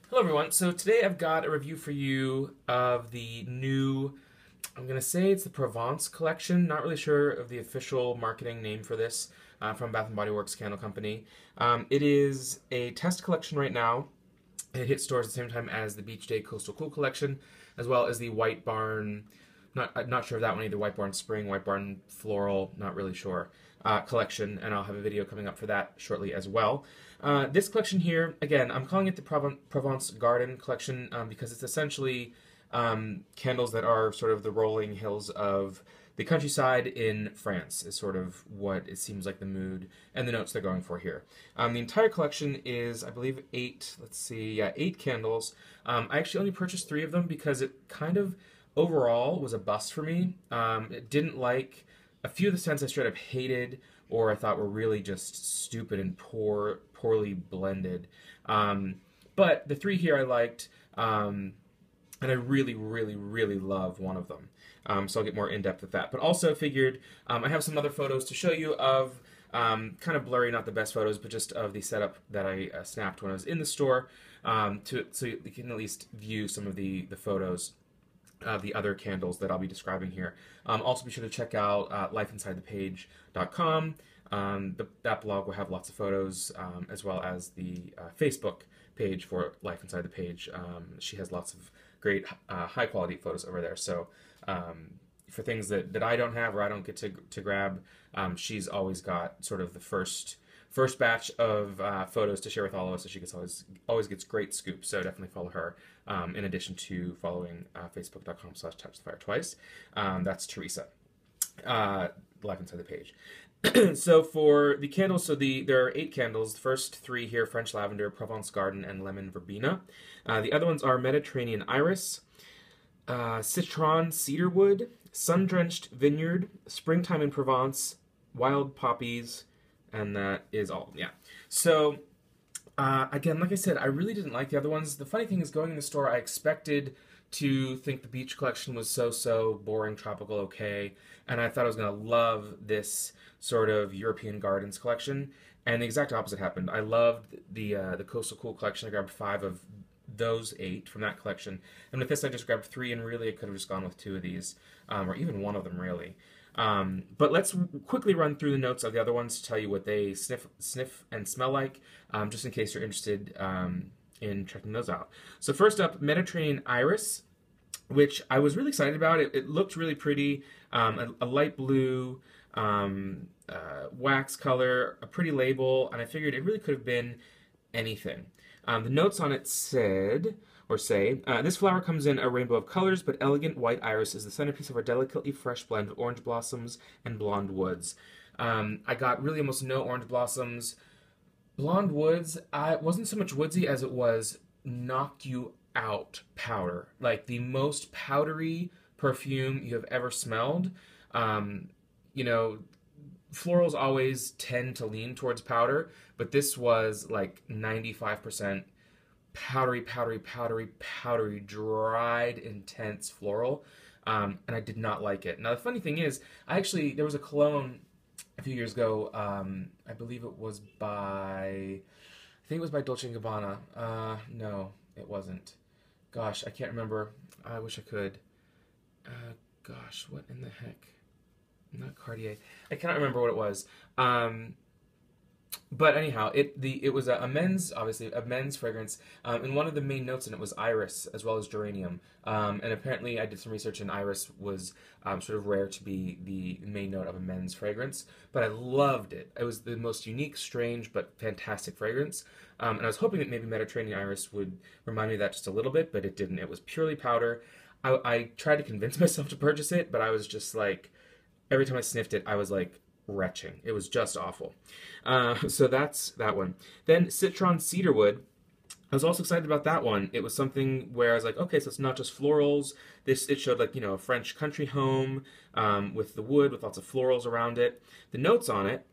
Hello everyone, so today I've got a review for you of the new, I'm going to say it's the Provence collection, not really sure of the official marketing name for this, from Bath & Body Works Candle Company. It is a test collection right now. It hits stores at the same time as the Beach Day Coastal Cool collection, as well as the White Barn, not sure of that one either, White Barn Spring, White Barn Floral, not really sure, collection, and I'll have a video coming up for that shortly as well. This collection here, again, I'm calling it the Provence Garden collection because it's essentially candles that are sort of the rolling hills of the countryside in France is sort of what it seems like the mood and the notes they're going for here. The entire collection is, I believe, eight candles. I actually only purchased 3 of them because it kind of overall was a bust for me. It didn't like a few of the scents I straight up hated or I thought were really just stupid and poorly blended. But the 3 here I liked, and I really, really, really love one of them. So I'll get more in-depth with that. But also figured I have some other photos to show you of, kind of blurry, not the best photos, but just of the setup that I snapped when I was in the store, so you can at least view some of the photos of the other candles that I'll be describing here. Also be sure to check out lifeinsidethepage.com. That blog will have lots of photos, as well as the Facebook page for Life Inside the Page. She has lots of great high quality photos over there. So for things that I don't have or I don't get to grab, she's always got sort of the first batch of photos to share with all of us, so she always gets great scoops. So definitely follow her. In addition to following facebook.com/TouchTheFireTwice. That's Teresa. Life Inside the Page. So for the candles, there are 8 candles. The first 3 here, French Lavender, Provence Garden, and Lemon Verbena. The other ones are Mediterranean Iris, Citron Cedarwood, Sundrenched Vineyard, Springtime in Provence, Wild Poppies, and that is all. Yeah. So again, like I said, I really didn't like the other ones. The funny thing is, going in the store, I expected to think the beach collection was so boring, tropical, okay, and I thought I was going to love this sort of European Gardens collection, and the exact opposite happened. I loved the Coastal Cool collection. I grabbed 5 of those 8 from that collection, and with this I just grabbed 3, and really I could have just gone with 2 of these, or even 1 of them really. But let's quickly run through the notes of the other ones to tell you what they sniff and smell like, just in case you're interested in checking those out. So first up, Mediterranean Iris, which I was really excited about. It looked really pretty, a light blue wax color, a pretty label, and I figured it really could have been anything. The notes on it say, this flower comes in a rainbow of colors, but elegant white iris is the centerpiece of our delicately fresh blend of orange blossoms and blonde woods. I got really almost no orange blossoms. Blonde woods, it wasn't so much woodsy as it was knock you out powder. Like the most powdery perfume you have ever smelled. You know, florals always tend to lean towards powder, but this was like 95% powdery, dried, intense floral, and I did not like it. Now the funny thing is, there was a cologne a few years ago, I believe it was by Dolce & Gabbana. No, it wasn't. Gosh, I can't remember. I wish I could. Gosh, what in the heck? Not Cartier. I cannot remember what it was. But anyhow, it was a men's fragrance, and one of the main notes in it was iris as well as geranium. And apparently, I did some research, and iris was sort of rare to be the main note of a men's fragrance. But I loved it. It was the most unique, strange, but fantastic fragrance. And I was hoping that maybe Mediterranean Iris would remind me of that just a little bit, but it didn't. It was purely powder. I tried to convince myself to purchase it, but I was just like, every time I sniffed it, I was like retching. It was just awful. So that's that one. Then Citron Cedarwood. I was also excited about that one. It was something where I was like, okay, so it's not just florals. It showed like, a French country home with the wood, with lots of florals around it. The notes on it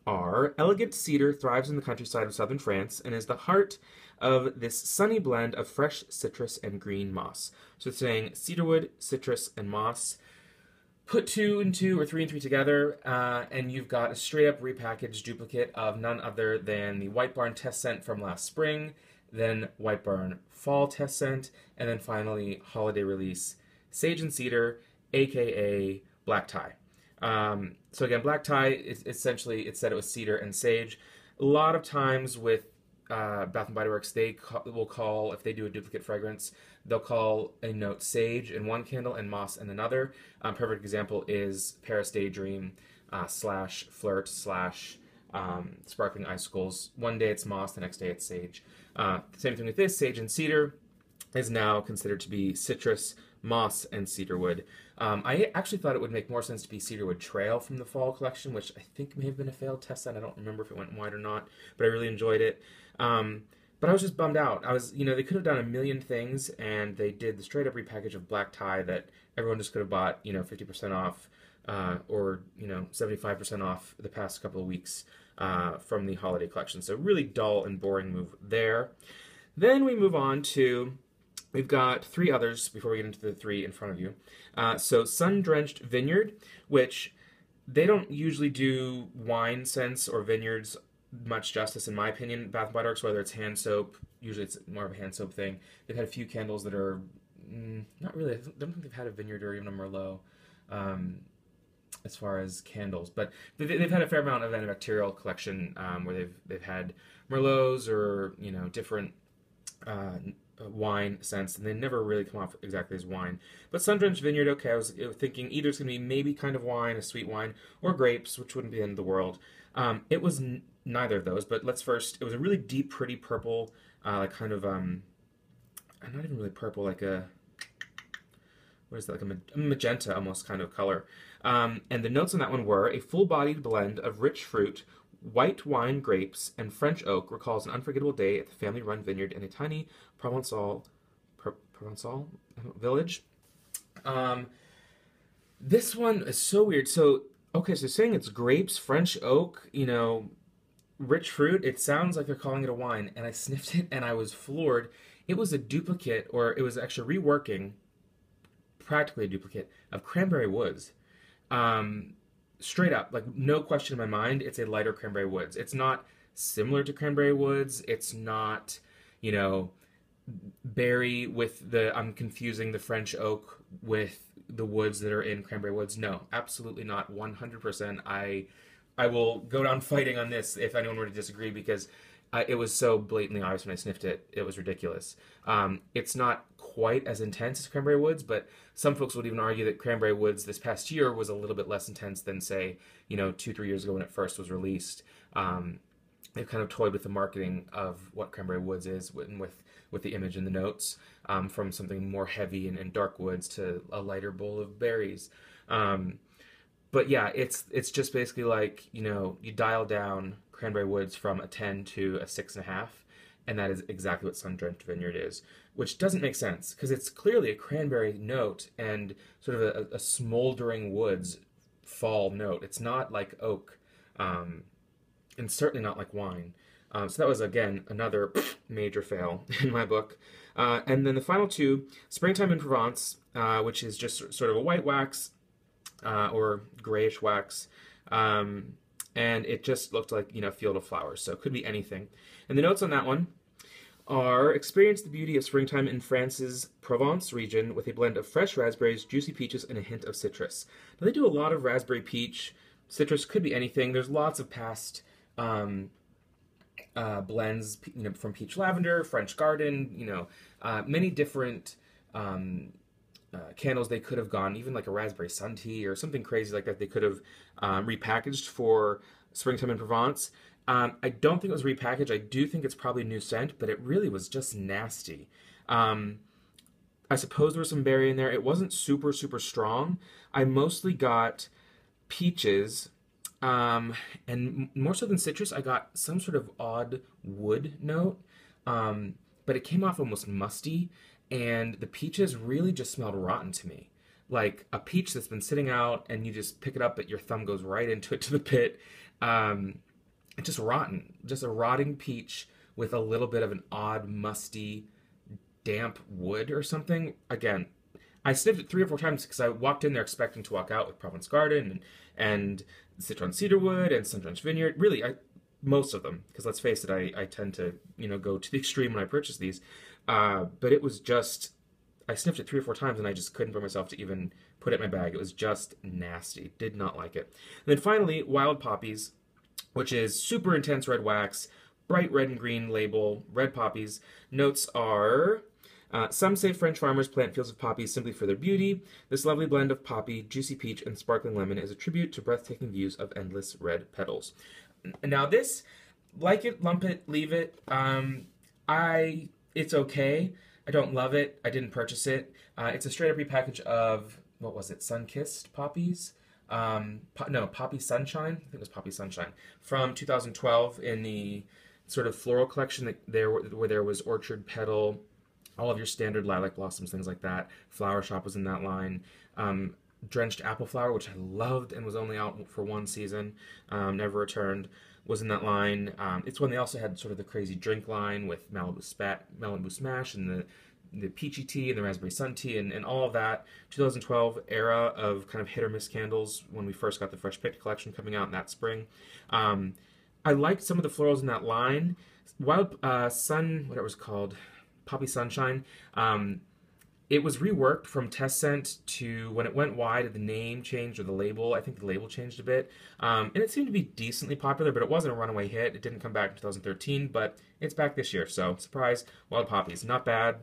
are: elegant cedar thrives in the countryside of southern France and is the heart of this sunny blend of fresh citrus and green moss. So it's saying cedarwood, citrus, and moss. Put 2 and 2 or 3 and 3 together, and you've got a straight up repackaged duplicate of none other than the White Barn test scent from last spring. then White Barn Fall Test Scent, and then finally Holiday Release Sage and Cedar, aka Black Tie. So again, Black Tie is essentially, it said it was cedar and sage. A lot of times with Bath and Body Works, they will call, if they do a duplicate fragrance, they'll call a note sage in one candle and moss in another. Perfect example is Paris Daydream slash Flirt slash Sparkling Icicles. One day it's moss, the next day it's sage. Same thing with this, sage and cedar is now considered to be citrus, moss, and cedarwood. I actually thought it would make more sense to be Cedarwood Trail from the fall collection, which I think may have been a failed test set. I don't remember if it went wide or not, but I really enjoyed it. But I was just bummed out. They could have done a million things, and they did the straight up repackage of Black Tie that everyone just could have bought, 50% off, or 75% off the past couple of weeks from the holiday collection. So really dull and boring move there. Then we move on to, we've got three others before we get into the three in front of you. So Sundrenched Vineyard, which they don't usually do wine scents or vineyards much justice, in my opinion. Bath and Body Works, whether it's hand soap, usually it's more of a hand soap thing. They've had a few candles that are not really, I don't think they've had a vineyard or even a Merlot as far as candles, but they've had a fair amount of antibacterial collection where they've had Merlots or different wine scents, and they never really come off exactly as wine. But Sundrenched Vineyard, okay, I was thinking either it's going to be maybe kind of wine, a sweet wine, or grapes, which wouldn't be the end of the world. It was neither of those, but let's first, it was a really deep, pretty purple, like kind of, not even really purple, like a, what is that, like a magenta almost kind of color. And the notes on that one were: a full-bodied blend of rich fruit, white wine, grapes, and French oak recalls an unforgettable day at the family-run vineyard in a tiny Provençal village. This one is so weird. So, okay, so saying it's grapes, French oak, rich fruit, it sounds like they're calling it a wine, and I sniffed it and I was floored. It was a duplicate, or it was actually reworking, practically a duplicate, of Cranberry Woods. Straight up, like no question in my mind, it's a lighter Cranberry Woods. It's not similar to Cranberry Woods. It's not, berry with the, I'm confusing the French oak with the woods that are in Cranberry Woods. No, absolutely not. 100%. I will go down fighting on this if anyone were to disagree, because it was so blatantly obvious when I sniffed it. It was ridiculous. It's not quite as intense as Cranberry Woods, but some folks would even argue that Cranberry Woods this past year was a little bit less intense than, say, 2-3 years ago when it first was released. They've kind of toyed with the marketing of what Cranberry Woods is with the image and the notes, from something more heavy and dark woods to a lighter bowl of berries. But yeah, it's just basically like, you dial down Cranberry Woods from a 10 to a 6.5, and that is exactly what Sundrenched Vineyard is, which doesn't make sense, because it's clearly a cranberry note and sort of a smoldering woods fall note. It's not like oak, and certainly not like wine. So that was, again, another major fail in my book. And then the final two, Springtime in Provence, which is just sort of a white wax, or grayish wax, and it just looked like, Field of Flowers, so it could be anything. And the notes on that one are: experience the beauty of springtime in France's Provence region with a blend of fresh raspberries, juicy peaches, and a hint of citrus. Now, they do a lot of raspberry peach. Citrus could be anything. There's lots of past blends, from peach lavender, French garden, many different candles they could have gone, even like a raspberry sun tea or something crazy like that they could have repackaged for Springtime in Provence. I don't think it was repackaged. I do think it's probably a new scent, but it really was just nasty. I suppose there was some berry in there. It wasn't super, super strong. I mostly got peaches, and more so than citrus, I got some sort of odd wood note, but it came off almost musty, and the peaches really just smelled rotten to me. Like a peach that's been sitting out, and you just pick it up, but your thumb goes right into it to the pit. It's just rotten. Just a rotting peach with a little bit of an odd, musty, damp wood or something. Again, I sniffed it 3 or 4 times because I walked in there expecting to walk out with Provence Garden and Citron Cedarwood and Sundrenched Vineyard. Really, most of them, because let's face it, I tend to, go to the extreme when I purchase these. But it was just, I sniffed it 3 or 4 times and I just couldn't bring myself to even put it in my bag. It was just nasty. Did not like it. And then finally, Wild Poppies, which is super intense red wax, bright red and green label, red poppies. Notes are, some say French farmers plant fields of poppies simply for their beauty. This lovely blend of poppy, juicy peach, and sparkling lemon is a tribute to breathtaking views of endless red petals. Now this, like it, lump it, leave it. It's okay. I don't love it. I didn't purchase it. It's a straight up repackage of, what was it, Sun-Kissed Poppies? No, Poppy Sunshine. I think it was Poppy Sunshine from 2012 in the sort of floral collection where there was orchard petal, all of your standard lilac blossoms, things like that. Flower Shop was in that line. Drenched Apple Flower, which I loved and was only out for 1 season, never returned, was in that line. It's when they also had sort of the crazy drink line with Malibu Smash and the peachy tea and the raspberry sun tea and all of that. 2012 era of kind of hit or miss candles when we first got the Fresh Picked collection coming out in that spring. I liked some of the florals in that line. Wild Sun, whatever it was called, Poppy Sunshine. It was reworked from test scent to when it went wide, the name changed, or the label. I think the label changed a bit. And it seemed to be decently popular, but it wasn't a runaway hit. It didn't come back in 2013, but it's back this year. So, surprise, Wild Poppies. Not bad,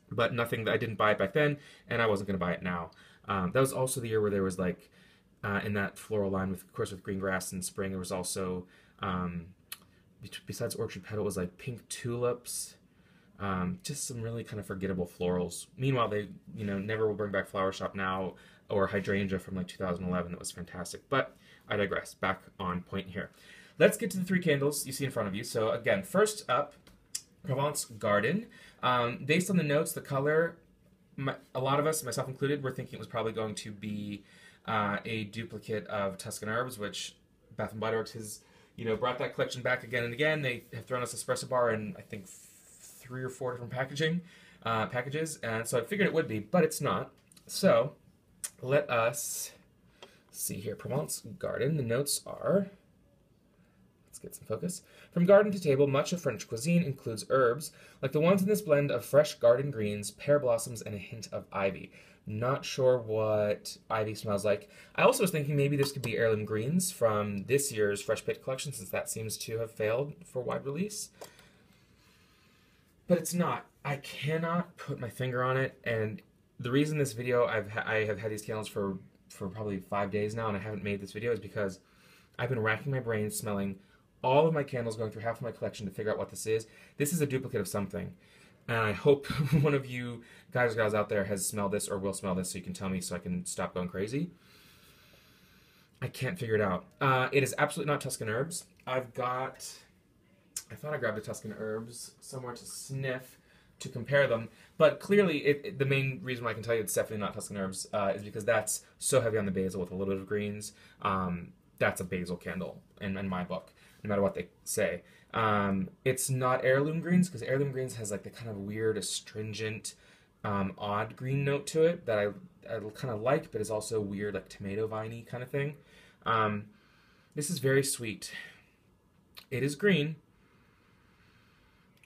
but nothing that I didn't buy it back then, and I wasn't going to buy it now. That was also the year where there was, like, in that floral line, of course, with green grass in spring, there was also, besides orchard petal, it was like pink tulips. Just some really kind of forgettable florals. Meanwhile, they, never will bring back Flower Shop now, or Hydrangea from like 2011. That was fantastic. But I digress. Back on point here. Let's get to the 3 candles you see in front of you. So again, first up, Provence Garden. Based on the notes, the color, a lot of us, myself included, were thinking it was probably going to be a duplicate of Tuscan Herbs, which Bath & Body Works has, brought that collection back again and again. They have thrown us Espresso Bar in, I think, 3 or 4 different packages, and so I figured it would be, but it's not. So let us see here. Provence Garden. The notes are, let's get some focus. From garden to table, much of French cuisine includes herbs, like the ones in this blend of fresh garden greens, pear blossoms, and a hint of ivy. Not sure what ivy smells like. I also was thinking maybe this could be heirloom greens from this year's Fresh Picked collection, since that seems to have failed for wide release. But it's not. I cannot put my finger on it, and the reason this video, I have had these candles for probably 5 days now, and I haven't made this video, is because I've been racking my brain smelling all of my candles, going through half of my collection to figure out what this is. This is a duplicate of something, and I hope one of you guys or gals out there has smelled this or will smell this, so you can tell me so I can stop going crazy. I can't figure it out. It is absolutely not Tuscan Herbs. I thought I grabbed a Tuscan Herbs somewhere to sniff to compare them, but clearly the main reason why I can tell you it's definitely not Tuscan Herbs is because that's so heavy on the basil with a little bit of greens. That's a basil candle in my book, no matter what they say. It's not heirloom greens, because heirloom greens has like the kind of weird, astringent, odd green note to it that I kind of like, but is also weird, like tomato viney kind of thing. This is very sweet. It is green.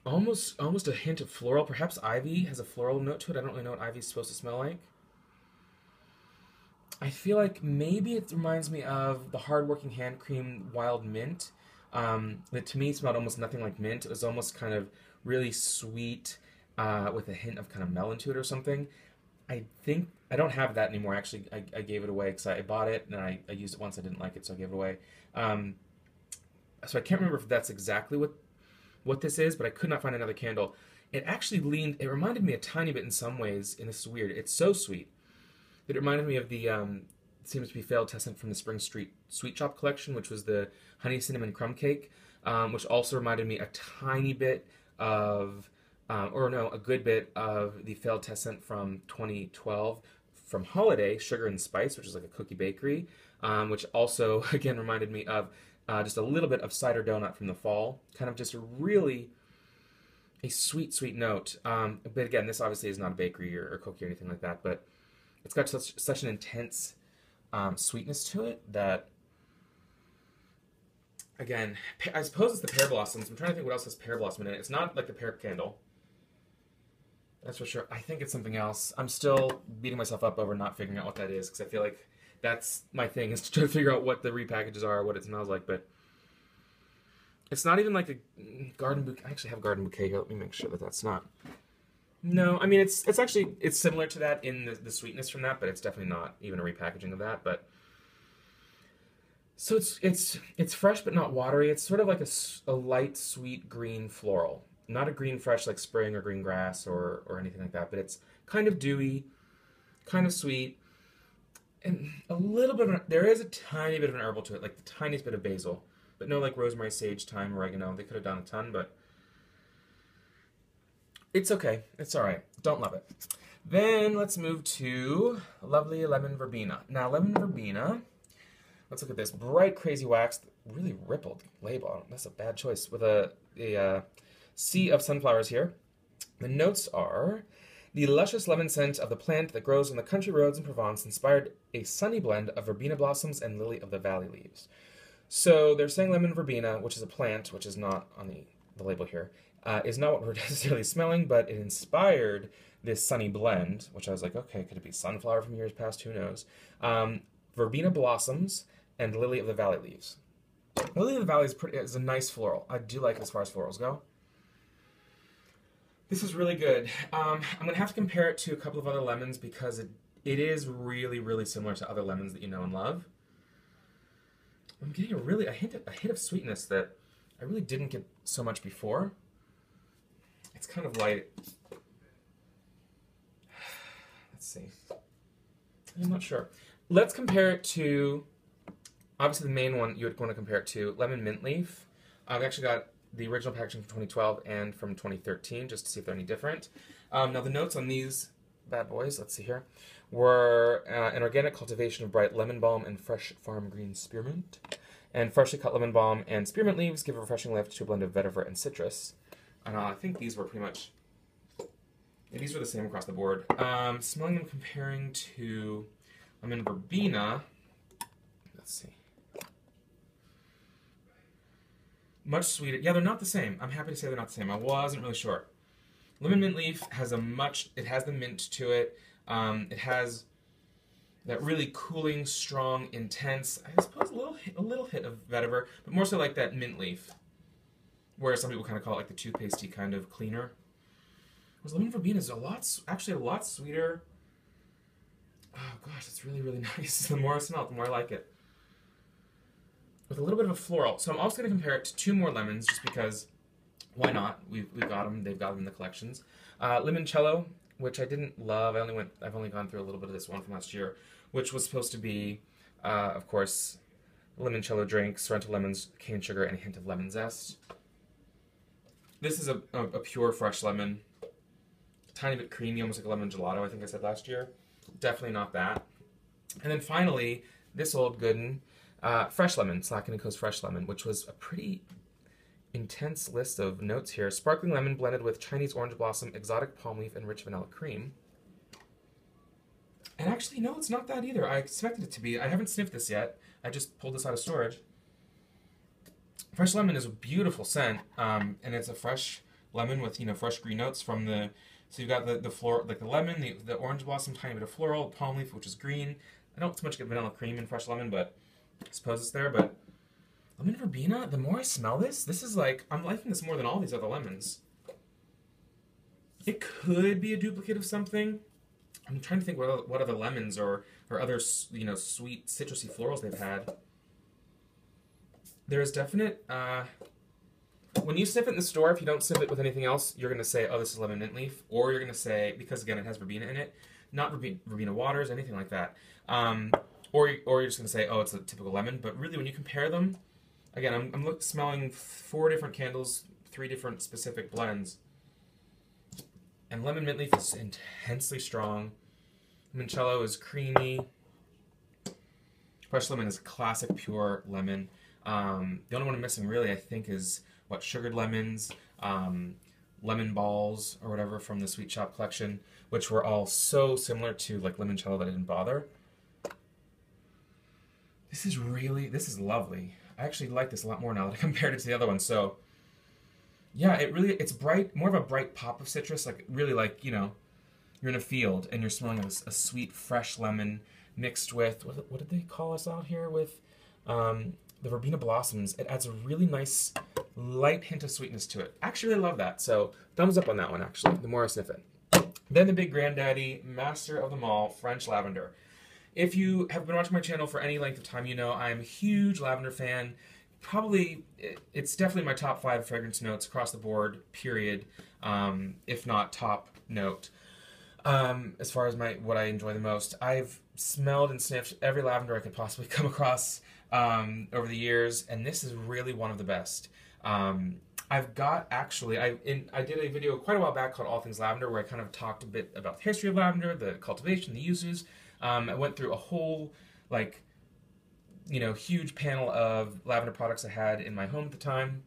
Almost a hint of floral. Perhaps ivy has a floral note to it. I don't really know what ivy is supposed to smell like. I feel like maybe it reminds me of the hardworking hand cream wild mint. That to me smelled almost nothing like mint. It was almost kind of really sweet with a hint of kind of melon to it or something. I think I don't have that anymore. Actually, I gave it away because I bought it and I used it once. I didn't like it, so I gave it away. So I can't remember if that's exactly what this is, but I could not find another candle. It actually it reminded me a tiny bit in some ways, and this is weird. It's so sweet that it reminded me of the seems to be failed test scent from the Spring Street Sweet Shop collection, which was the honey cinnamon crumb cake, which also reminded me a tiny bit of, a good bit of the failed test scent from 2012 from Holiday, Sugar and Spice, which is like a cookie bakery, which also, again, reminded me of just a little bit of cider donut from the fall, kind of just a sweet, sweet note. But again, this obviously is not a bakery or cookie or anything like that, but it's got such an intense sweetness to it that Again, I suppose it's the pear blossoms. I'm trying to think what else has pear blossom in it. It's not like the pear candle. That's for sure. I think it's something else. I'm still beating myself up over not figuring out what that is because I feel like that's my thing, is to try to figure out what the repackages are, what it smells like. But it's not even like a garden bouquet. I actually have a garden bouquet here. Let me make sure that that's not. No, I mean, it's actually, it's similar to that in the sweetness from that, but it's definitely not even a repackaging of that. But so it's fresh but not watery. It's sort of like a light sweet green floral. Not a green fresh like spring or green grass or anything like that, but it's kind of dewy, kind of sweet, and a little bit of, there is a tiny bit of an herbal to it, like the tiniest bit of basil, but no like rosemary, sage, thyme, oregano. They could have done a ton, but it's okay. It's all right. Don't love it. Then let's move to lovely lemon verbena. Now lemon verbena, let's look at this bright crazy wax, really rippled label. That's a bad choice with a sea of sunflowers here. The notes are: the luscious lemon scent of the plant that grows on the country roads in Provence inspired a sunny blend of verbena blossoms and lily of the valley leaves. So they're saying lemon verbena, which is a plant, which is not on the label here, is not what we're necessarily smelling, but it inspired this sunny blend, which I was like, okay, could it be sunflower from years past? Who knows? Verbena blossoms and lily of the valley leaves. Lily of the valley is a nice floral. I do like it as far as florals go. This is really good. I'm going to have to compare it to a couple of other lemons because it is really, really similar to other lemons that you know and love. I'm getting a hint of sweetness that I really didn't get so much before. It's kind of light. Let's see. I'm not sure. Let's compare it to, obviously the main one you would want to compare it to, lemon mint leaf. I've actually got the original packaging from 2012 and from 2013, just to see if they're any different. Now the notes on these bad boys, let's see here, were an organic cultivation of bright lemon balm and fresh farm green spearmint. And freshly cut lemon balm and spearmint leaves give a refreshing lift to a blend of vetiver and citrus. And I think these were pretty much, these were the same across the board. Smelling them comparing to lemon verbena, let's see. Much sweeter. Yeah, they're not the same. I'm happy to say they're not the same. I wasn't really sure. Lemon mint leaf has it has the mint to it. It has that really cooling, strong, intense, I suppose a little hit of vetiver, but more so like that mint leaf, where some people kind of call it like the toothpastey kind of cleaner. Whereas lemon verbena is actually a lot sweeter. Oh gosh, it's really, really nice. The more I smell it, the more I like it. With a little bit of a floral. So I'm also going to compare it to two more lemons, just because, why not? We've got them. They've got them in the collections. Limoncello, which I didn't love. I've only gone through a little bit of this one from last year, which was supposed to be, of course, limoncello drink, Sorrento lemons, cane sugar, and a hint of lemon zest. This is a pure fresh lemon, tiny bit creamy, almost like a lemon gelato. I think I said last year. Definitely not that. And then finally, this old goodin'. Fresh lemon, Slack & Co's fresh lemon, which was a pretty intense list of notes here. Sparkling lemon blended with Chinese orange blossom, exotic palm leaf, and rich vanilla cream. And actually, no, it's not that either. I expected it to be. I haven't sniffed this yet. I just pulled this out of storage. Fresh lemon is a beautiful scent, and it's a fresh lemon with, fresh green notes from the. So you've got the floral, like the lemon, the orange blossom, tiny bit of floral, palm leaf, which is green. I don't so much get vanilla cream in fresh lemon, but I suppose it's there. But lemon verbena, the more I smell this is like, I'm liking this more than all these other lemons. It could be a duplicate of something. I'm trying to think what other lemons or other, sweet citrusy florals they've had. There's definite, when you sniff it in the store, if you don't sniff it with anything else, you're going to say, oh, this is lemon mint leaf. Or you're going to say, because again, it has verbena in it, not verbena waters, anything like that. Or you're just going to say, oh, it's a typical lemon. But really, when you compare them, again, I'm smelling 4 different candles, 3 different specific blends. And lemon mint leaf is intensely strong. Limoncello is creamy. Fresh lemon is classic pure lemon. The only one I'm missing really, I think, is sugared lemons, lemon balls, or whatever from the Sweet Shop collection, which were all so similar to like limoncello that I didn't bother. This is lovely. I actually like this a lot more now that I compared it to the other one. So yeah, it's bright, more of a bright pop of citrus, like really like, you know, you're in a field and you're smelling a sweet, fresh lemon mixed with, what did they call us out here with? The Verbena blossoms. It adds a really nice, light hint of sweetness to it. Actually, I love that. So thumbs up on that one, actually, the more I sniff it. Then the big granddaddy, master of them all, French lavender. If you have been watching my channel for any length of time, you know I'm a huge lavender fan. Probably, it's definitely my top 5 fragrance notes across the board, period, if not top note. As far as what I enjoy the most, I've smelled and sniffed every lavender I could possibly come across over the years, and this is really one of the best. I've got, actually, I did a video quite a while back called All Things Lavender, where I kind of talked a bit about the history of lavender, the cultivation, the uses. I went through a whole, like, you know, huge panel of lavender products I had in my home at the time.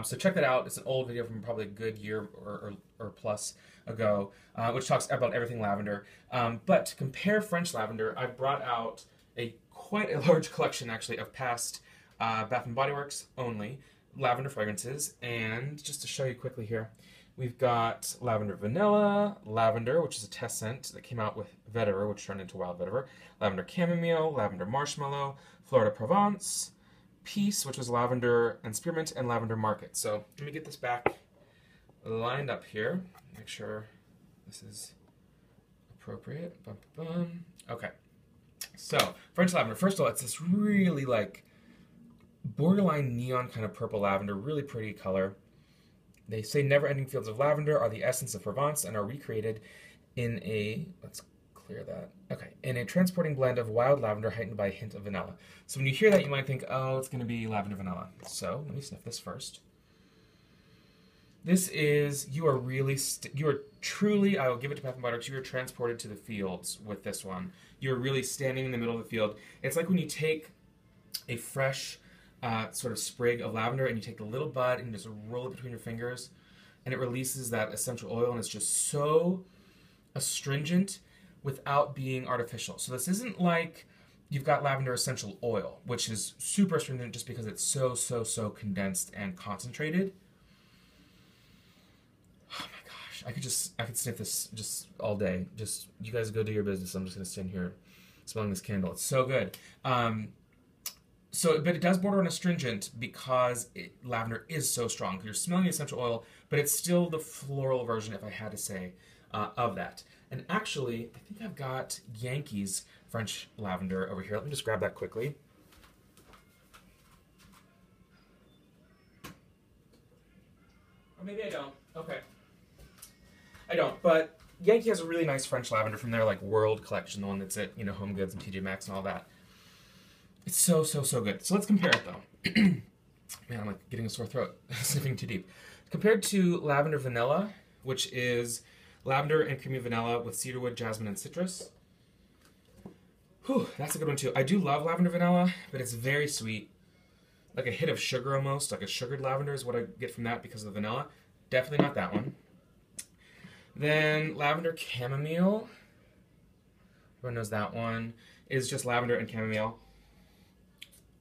So check that out. It's an old video from probably a good year or plus ago, which talks about everything lavender. But to compare French lavender, I brought out quite a large collection, actually, of past Bath & Body Works only lavender fragrances. And just to show you quickly here, we've got Lavender Vanilla, Lavender, which is a test scent that came out with Vetiver, which turned into Wild Vetiver, Lavender Chamomile, Lavender Marshmallow, Florida Provence, Peace, which was Lavender and Spearmint, and Lavender Market. So let me get this back lined up here. Make sure this is appropriate. Bum, bum, bum. Okay. So, French lavender. First of all, it's this really like borderline neon kind of purple lavender, really pretty color. They say never-ending fields of lavender are the essence of Provence and are recreated in let's clear that. Okay, in a transporting blend of wild lavender heightened by a hint of vanilla. So when you hear that, you might think, oh, it's going to be lavender vanilla. So let me sniff this first. This is, you are truly, I will give it to Bath & Body Works, you are transported to the fields with this one. You're really standing in the middle of the field. It's like when you take a fresh sort of sprig of lavender and you take the little bud and you just roll it between your fingers and it releases that essential oil, and it's just so astringent without being artificial. So this isn't like you've got lavender essential oil, which is super astringent just because it's so condensed and concentrated. Oh my gosh, I could sniff this just all day. Just, you guys go do your business. I'm just gonna stand here smelling this candle. It's so good. But it does border on astringent because lavender is so strong. You're smelling the essential oil, but it's still the floral version, if I had to say, of that. And actually, I think I've got Yankees French lavender over here. Let me just grab that quickly. Or maybe I don't. Okay. I don't, but Yankee has a really nice French lavender from their like World collection, the one that's at, you know, Home Goods and TJ Maxx and all that. It's so good. So let's compare it though. Man, I'm like getting a sore throat, sniffing too deep. Compared to Lavender Vanilla, which is lavender and creamy vanilla with cedarwood, jasmine, and citrus. Whew, that's a good one too. I do love Lavender Vanilla, but it's very sweet. Like a hit of sugar almost, like a sugared lavender is what I get from that because of the vanilla. Definitely not that one. Then Lavender Chamomile, everyone knows that one, is just lavender and chamomile.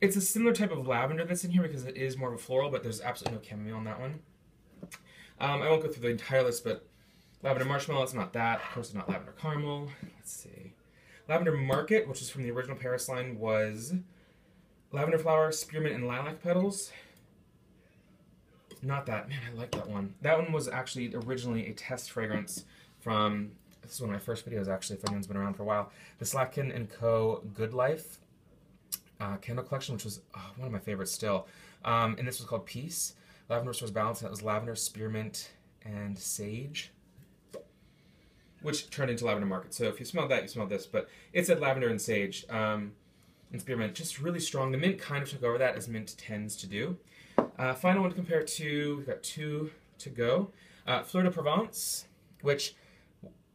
It's a similar type of lavender that's in here because it is more of a floral, but there's absolutely no chamomile in that one. I won't go through the entire list, but Lavender Marshmallow, it's not that. Of course, it's not Lavender Caramel. Let's see. Lavender Market, which is from the original Paris line, was lavender flower, spearmint, and lilac petals. Not that. Man, I like that one. That one was actually originally a test fragrance from, this is one of my first videos actually, if anyone's been around for a while, the Slatkin & Co. Good Life candle collection, which was one of my favorites still. And this was called Peace. Lavender Restores Balance, and that was lavender, spearmint, and sage, which turned into Lavender Market. So if you smell that, you smell this, but it said lavender and sage and spearmint, just really strong. The mint kind of took over that, as mint tends to do. Final one to compare to, we've got 2 to go. Florida Provence, which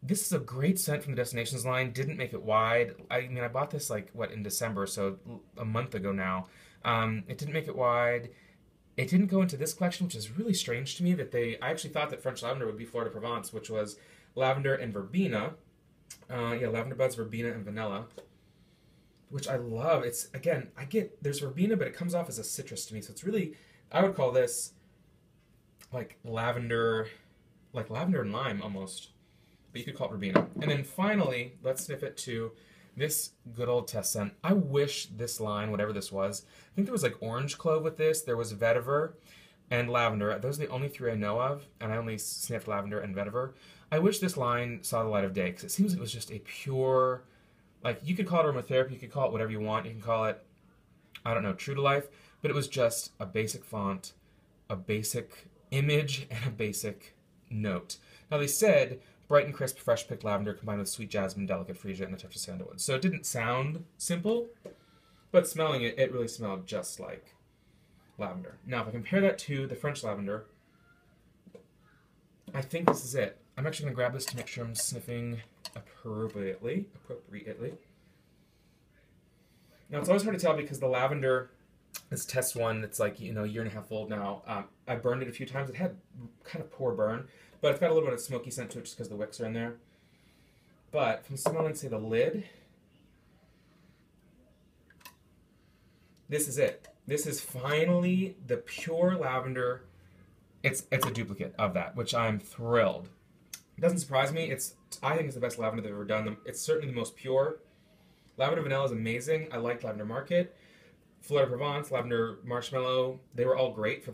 this is a great scent from the Destinations line. Didn't make it wide. I mean, I bought this like, what, in December, so a month ago now. It didn't make it wide. It didn't go into this collection, which is really strange to me that I actually thought that French lavender would be Florida Provence, which was lavender and verbena. Yeah, lavender buds, verbena, and vanilla. which I love. It's, again, there's verbena, but it comes off as a citrus to me. So it's really, I would call this like lavender and lime almost. But you could call it verbena. And then finally, let's sniff it to this good old test scent. I wish this line, whatever this was, I think there was like orange clove with this. There was vetiver and lavender. Those are the only three I know of, and I only sniffed lavender and vetiver. I wish this line saw the light of day, because it seems it was just a pure, like, you could call it aromatherapy, you could call it whatever you want, you can call it, I don't know, true to life, but it was just a basic font, a basic image, and a basic note. Now they said bright and crisp, fresh picked lavender combined with sweet jasmine, delicate freesia, and a touch of sandalwood. So it didn't sound simple, but smelling it, it really smelled just like lavender. Now, if I compare that to the French lavender, I think this is it. I'm actually going to grab this to make sure I'm sniffing appropriately. Now, it's always hard to tell because the lavender is test one that's like, you know, a year and a half old now. I burned it a few times. It had kind of poor burn, but it's got a little bit of smoky scent to it just because the wicks are in there. But if I'm smelling, say, the lid, this is it. This is finally the pure lavender. It's a duplicate of that, which I'm thrilled. It doesn't surprise me. I think it's the best lavender they've ever done. It's certainly the most pure. Lavender Vanilla is amazing. I like Lavender Market. Fleur de Provence, Lavender Marshmallow, they were all great in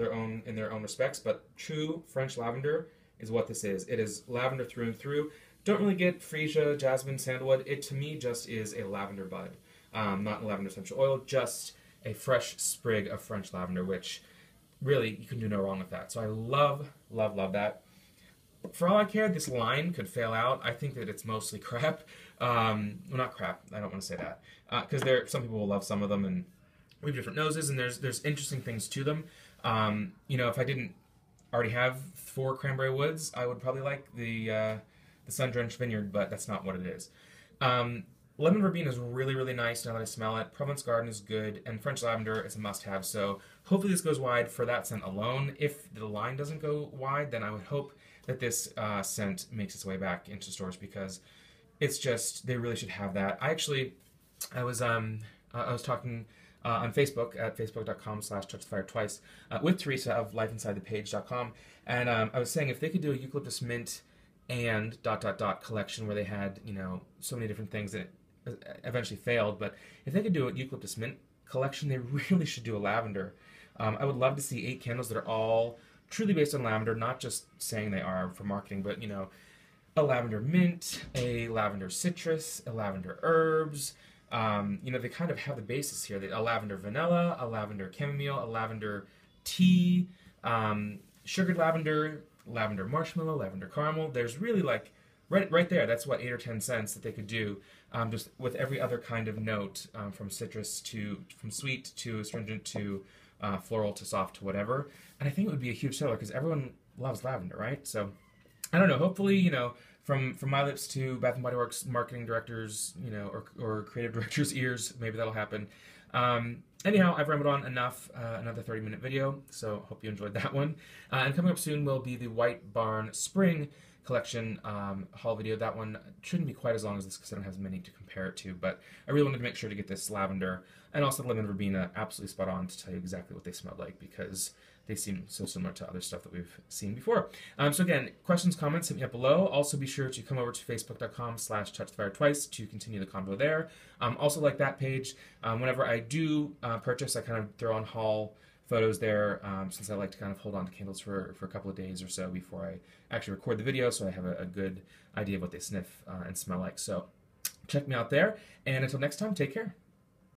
their own respects, but true French lavender is what this is. It is lavender through and through. Don't really get freesia, jasmine, sandalwood. It, to me, just is a lavender bud. Not a lavender essential oil, just a fresh sprig of French lavender, which really, you can do no wrong with that. So I love, love, love that. For all I care, this line could fail out. I think that it's mostly crap. Well, not crap. I don't want to say that. Because some people will love some of them, and we have different noses, and there's interesting things to them. You know, if I didn't already have 4 cranberry woods, I would probably like the Sundrenched Vineyard, but that's not what it is. Lemon verbena is really, really nice now that I smell it. Provence Garden is good, and French lavender is a must-have. So hopefully this goes wide for that scent alone. If the line doesn't go wide, then I would hope that this scent makes its way back into stores, because it's just, they really should have that. I was talking on Facebook at facebook.com/TouchTheFireTwice with Teresa of lifeinsidethepage.com, and I was saying if they could do a eucalyptus mint and ... collection where they had, you know, so many different things that eventually failed, but if they could do a eucalyptus mint collection, they really should do a lavender. I would love to see 8 candles that are all truly based on lavender, not just saying they are for marketing, but, you know, a lavender mint, a lavender citrus, a lavender herbs. You know, they kind of have the basis here. A lavender vanilla, a lavender chamomile, a lavender tea, sugared lavender, lavender marshmallow, lavender caramel. There's really, like, right there, that's what, 8 or 10 cents that they could do, just with every other kind of note, from citrus from sweet to astringent to floral to soft to whatever. And I think it would be a huge seller because everyone loves lavender, right? So I don't know. Hopefully, you know, from my lips to Bath & Body Works marketing directors, you know, or creative directors' ears, maybe that'll happen. Anyhow, I've rambled on enough. Another 30-minute video, so hope you enjoyed that one. And coming up soon will be the White Barn Spring Collection haul video. That one shouldn't be quite as long as this because I don't have as many to compare it to, but I really wanted to make sure to get this lavender and also the lemon verbena absolutely spot on to tell you exactly what they smelled like, because they seem so similar to other stuff that we've seen before. So again, questions, comments, hit me up below. Also be sure to come over to facebook.com/TouchTheFireTwice to continue the convo there. Also like that page. Whenever I do purchase, I kind of throw on haul photos there, since I like to kind of hold on to candles for a couple of days or so before I actually record the video, so I have a good idea of what they sniff and smell like. So check me out there, and until next time, take care.